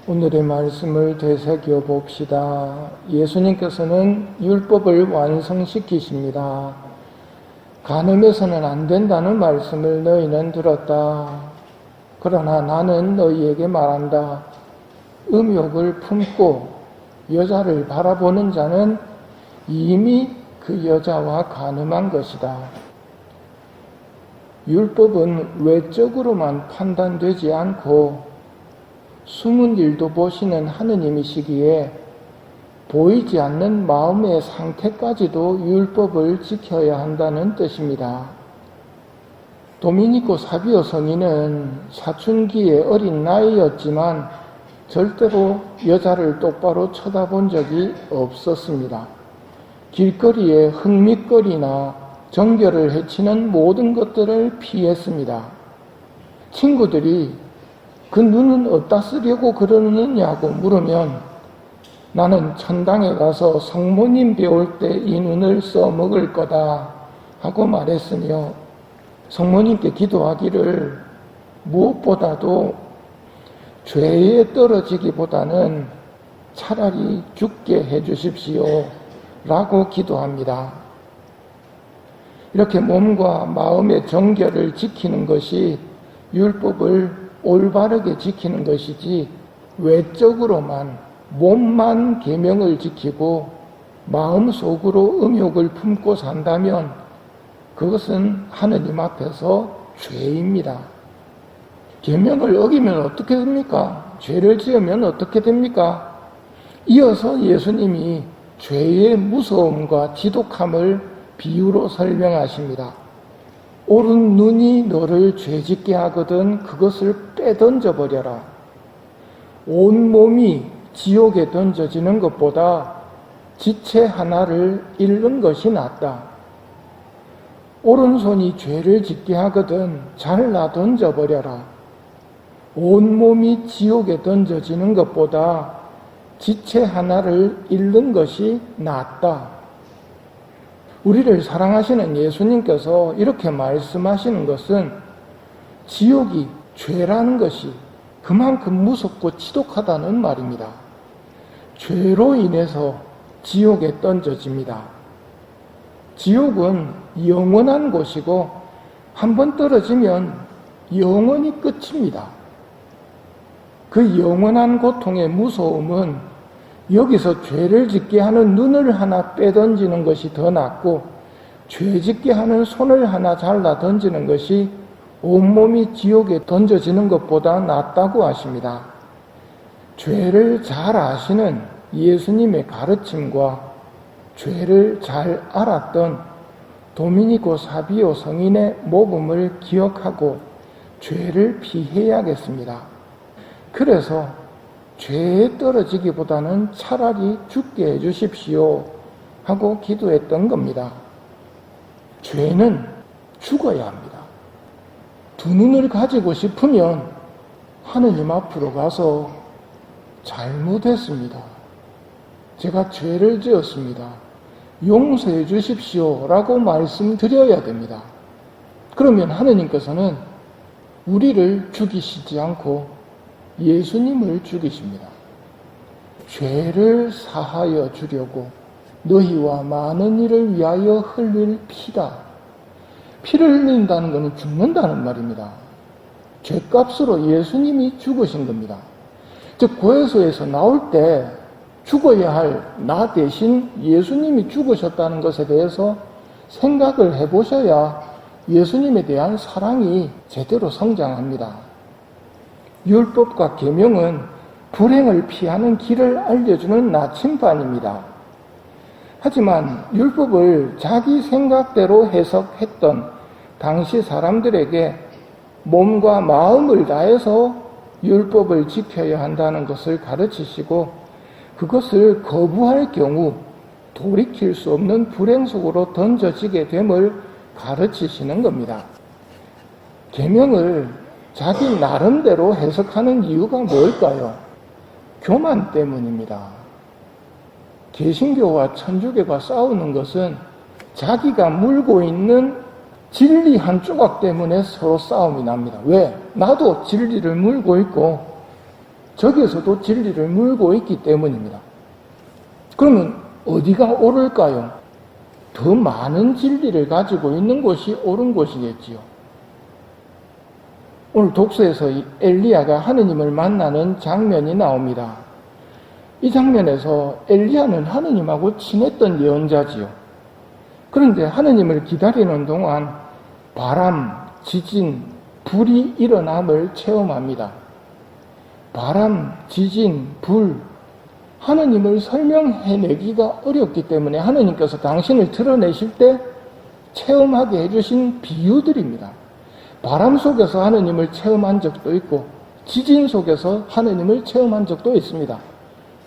오늘의 말씀을 되새겨 봅시다. 예수님께서는 율법을 완성시키십니다. 간음해서는 안 된다는 말씀을 너희는 들었다. 그러나 나는 너희에게 말한다. 음욕을 품고 여자를 바라보는 자는 이미 그 여자와 간음한 것이다. 율법은 외적으로만 판단되지 않고 숨은 일도 보시는 하느님이시기에 보이지 않는 마음의 상태까지도 율법을 지켜야 한다는 뜻입니다. 도미니코 사비오 성인은 사춘기의 어린 나이였지만 절대로 여자를 똑바로 쳐다본 적이 없었습니다. 길거리에 흥미거리나 정결을 해치는 모든 것들을 피했습니다. 친구들이 그 눈은 어디다 쓰려고 그러느냐고 물으면 나는 천당에 가서 성모님 배울 때 이 눈을 써먹을 거다 하고 말했으며 성모님께 기도하기를 무엇보다도 죄에 떨어지기보다는 차라리 죽게 해주십시오 라고 기도합니다. 이렇게 몸과 마음의 정결을 지키는 것이 율법을 올바르게 지키는 것이지 외적으로만 몸만 계명을 지키고 마음속으로 음욕을 품고 산다면 그것은 하느님 앞에서 죄입니다. 계명을 어기면 어떻게 됩니까? 죄를 지으면 어떻게 됩니까? 이어서 예수님이 죄의 무서움과 지독함을 비유로 설명하십니다. 오른 눈이 너를 죄짓게 하거든 그것을 빼던져 버려라. 온 몸이 지옥에 던져지는 것보다 지체 하나를 잃는 것이 낫다. 오른손이 죄를 짓게 하거든 잘라 던져버려라. 온 몸이 지옥에 던져지는 것보다 지체 하나를 잃는 것이 낫다. 우리를 사랑하시는 예수님께서 이렇게 말씀하시는 것은 지옥이 죄라는 것이 그만큼 무섭고 지독하다는 말입니다. 죄로 인해서 지옥에 던져집니다. 지옥은 영원한 곳이고 한번 떨어지면 영원히 끝입니다. 그 영원한 고통의 무서움은 여기서 죄를 짓게 하는 눈을 하나 빼던지는 것이 더 낫고 죄 짓게 하는 손을 하나 잘라 던지는 것이 온몸이 지옥에 던져지는 것보다 낫다고 하십니다. 죄를 잘 아시는 예수님의 가르침과 죄를 잘 알았던 도미니코 사비오 성인의 모범을 기억하고 죄를 피해야겠습니다. 그래서 죄에 떨어지기보다는 차라리 죽게 해주십시오 하고 기도했던 겁니다. 죄는 죽어야 합니다. 두 눈을 가지고 싶으면 하느님 앞으로 가서 잘못했습니다. 제가 죄를 지었습니다. 용서해 주십시오 라고 말씀드려야 됩니다. 그러면 하느님께서는 우리를 죽이시지 않고 예수님을 죽이십니다. 죄를 사하여 주려고 너희와 많은 이를 위하여 흘릴 피다. 피를 흘린다는 것은 죽는다는 말입니다. 죄값으로 예수님이 죽으신 겁니다. 즉 고해소에서 나올 때 죽어야 할 나 대신 예수님이 죽으셨다는 것에 대해서 생각을 해보셔야 예수님에 대한 사랑이 제대로 성장합니다. 율법과 계명은 불행을 피하는 길을 알려주는 나침반입니다. 하지만 율법을 자기 생각대로 해석했던 당시 사람들에게 몸과 마음을 다해서 율법을 지켜야 한다는 것을 가르치시고 그것을 거부할 경우 돌이킬 수 없는 불행 속으로 던져지게 됨을 가르치시는 겁니다. 계명을 자기 나름대로 해석하는 이유가 뭘까요? 교만 때문입니다. 개신교와 천주교가 싸우는 것은 자기가 물고 있는 진리 한 조각 때문에 서로 싸움이 납니다. 왜? 나도 진리를 물고 있고 저기에서도 진리를 물고 있기 때문입니다. 그러면 어디가 옳을까요? 더 많은 진리를 가지고 있는 곳이 옳은 곳이겠지요. 오늘 독서에서 엘리야가 하느님을 만나는 장면이 나옵니다. 이 장면에서 엘리야는 하느님하고 친했던 예언자지요. 그런데 하느님을 기다리는 동안 바람, 지진, 불이 일어남을 체험합니다. 바람, 지진, 불, 하느님을 설명해내기가 어렵기 때문에 하느님께서 당신을 드러내실 때 체험하게 해주신 비유들입니다. 바람 속에서 하느님을 체험한 적도 있고 지진 속에서 하느님을 체험한 적도 있습니다.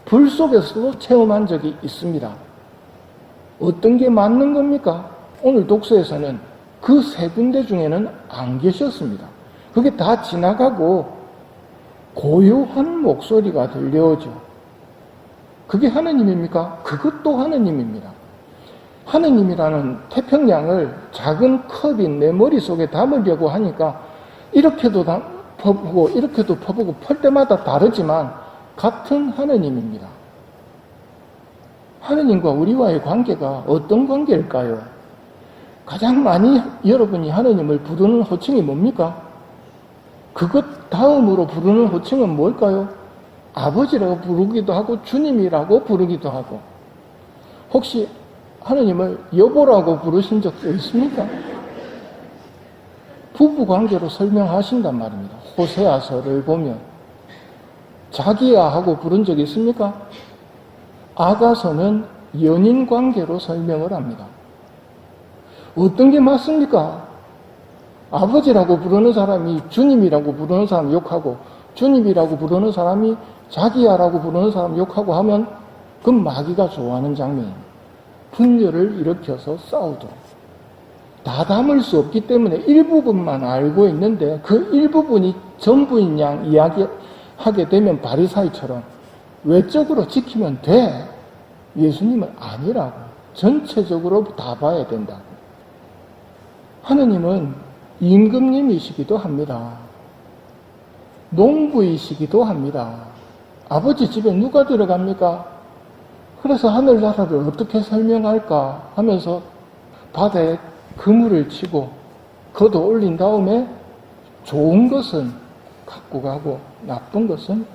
불 속에서도 체험한 적이 있습니다. 어떤 게 맞는 겁니까? 오늘 독서에서는 그 세 군데 중에는 안 계셨습니다. 그게 다 지나가고 고요한 목소리가 들려오죠. 그게 하느님입니까? 그것도 하느님입니다. 하느님이라는 태평양을 작은 컵인 내 머릿속에 담으려고 하니까 이렇게도 퍼보고 이렇게도 퍼보고 펄 때마다 다르지만 같은 하느님입니다. 하느님과 우리와의 관계가 어떤 관계일까요? 가장 많이 여러분이 하느님을 부르는 호칭이 뭡니까? 그것 다음으로 부르는 호칭은 뭘까요? 아버지라고 부르기도 하고 주님이라고 부르기도 하고, 혹시 하느님을 여보라고 부르신 적도 있습니까? 부부관계로 설명하신단 말입니다. 호세아서를 보면 자기야 하고 부른 적이 있습니까? 아가서는 연인관계로 설명을 합니다. 어떤 게 맞습니까? 아버지라고 부르는 사람이 주님이라고 부르는 사람 욕하고, 주님이라고 부르는 사람이 자기야라고 부르는 사람 욕하고 하면 그건 마귀가 좋아하는 장면입니다. 분열을 일으켜서 싸우도록. 다 담을 수 없기 때문에 일부분만 알고 있는데 그 일부분이 전부인 양 이야기하게 되면 바리사이처럼 외적으로 지키면 돼. 예수님은 아니라고. 전체적으로 다 봐야 된다고. 하느님은 임금님이시기도 합니다. 농부이시기도 합니다. 아버지 집에 누가 들어갑니까? 그래서 하늘나라를 어떻게 설명할까 하면서 바다에 그물을 치고 걷어 올린 다음에 좋은 것은 갖고 가고 나쁜 것은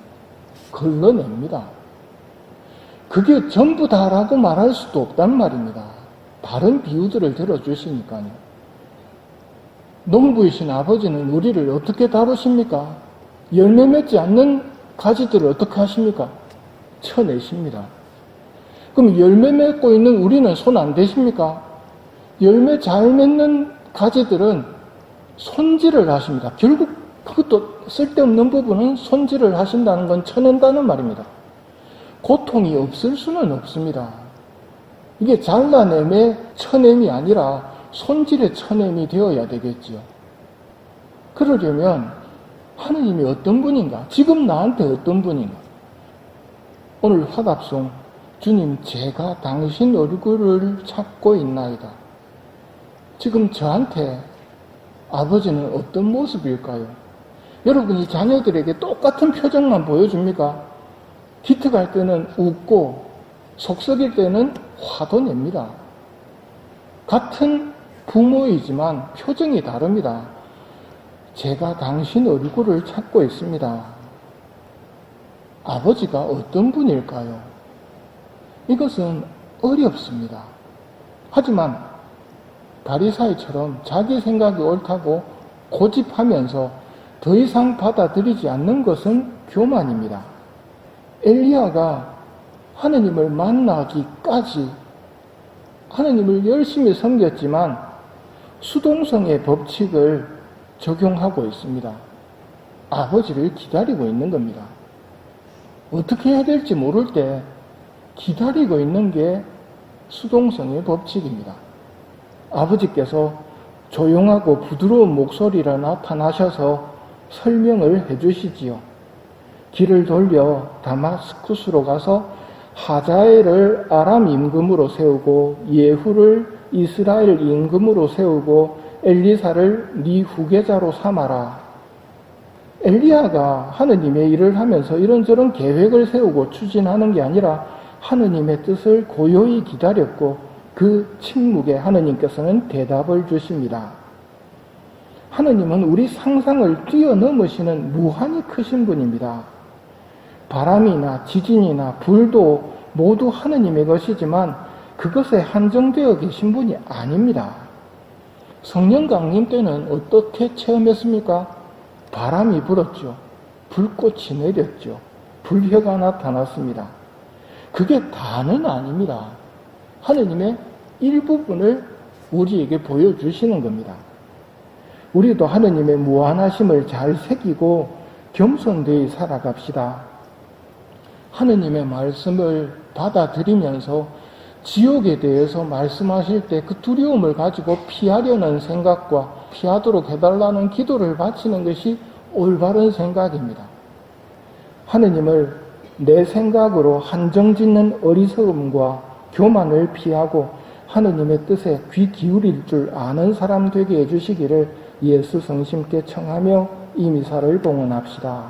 걸러냅니다. 그게 전부 다라고 말할 수도 없단 말입니다. 다른 비유들을 들어주시니까요. 농부이신 아버지는 우리를 어떻게 다루십니까? 열매 맺지 않는 가지들을 어떻게 하십니까? 쳐내십니다. 그럼 열매 맺고 있는 우리는 손 안 대십니까? 열매 잘 맺는 가지들은 손질을 하십니다. 결국 그것도 쓸데없는 부분은 손질을 하신다는 건 쳐낸다는 말입니다. 고통이 없을 수는 없습니다. 이게 잘라냄의 쳐냄이 아니라 손질의 쳐냄이 되어야 되겠지요. 그러려면 하느님이 어떤 분인가? 지금 나한테 어떤 분인가? 오늘 화답송, 주님 제가 당신 얼굴을 찾고 있나이다. 지금 저한테 아버지는 어떤 모습일까요? 여러분이 자녀들에게 똑같은 표정만 보여줍니까? 기특할 때는 웃고 속 썩일 때는 화도 냅니다. 같은 부모이지만 표정이 다릅니다. 제가 당신 얼굴을 찾고 있습니다. 아버지가 어떤 분일까요? 이것은 어렵습니다. 하지만 바리사이처럼 자기 생각이 옳다고 고집하면서 더 이상 받아들이지 않는 것은 교만입니다. 엘리야가 하느님을 만나기까지 하느님을 열심히 섬겼지만 수동성의 법칙을 적용하고 있습니다. 아버지를 기다리고 있는 겁니다. 어떻게 해야 될지 모를 때 기다리고 있는 게 수동성의 법칙입니다. 아버지께서 조용하고 부드러운 목소리로 나타나셔서 설명을 해주시지요. 길을 돌려 다마스쿠스로 가서 하자엘을 아람 임금으로 세우고 예후를 이스라엘 임금으로 세우고 엘리사를 네 후계자로 삼아라. 엘리야가 하느님의 일을 하면서 이런저런 계획을 세우고 추진하는 게 아니라 하느님의 뜻을 고요히 기다렸고 그 침묵에 하느님께서는 대답을 주십니다. 하느님은 우리 상상을 뛰어넘으시는 무한히 크신 분입니다. 바람이나 지진이나 불도 모두 하느님의 것이지만 그것에 한정되어 계신 분이 아닙니다. 성령 강림 때는 어떻게 체험했습니까? 바람이 불었죠. 불꽃이 내렸죠. 불혀가 나타났습니다. 그게 다는 아닙니다. 하느님의 일부분을 우리에게 보여주시는 겁니다. 우리도 하느님의 무한하심을 잘 새기고 겸손되이 살아갑시다. 하느님의 말씀을 받아들이면서 지옥에 대해서 말씀하실 때 그 두려움을 가지고 피하려는 생각과 피하도록 해달라는 기도를 바치는 것이 올바른 생각입니다. 하느님을 내 생각으로 한정짓는 어리석음과 교만을 피하고 하느님의 뜻에 귀 기울일 줄 아는 사람 되게 해주시기를 예수 성심께 청하며 이 미사를 봉헌합시다.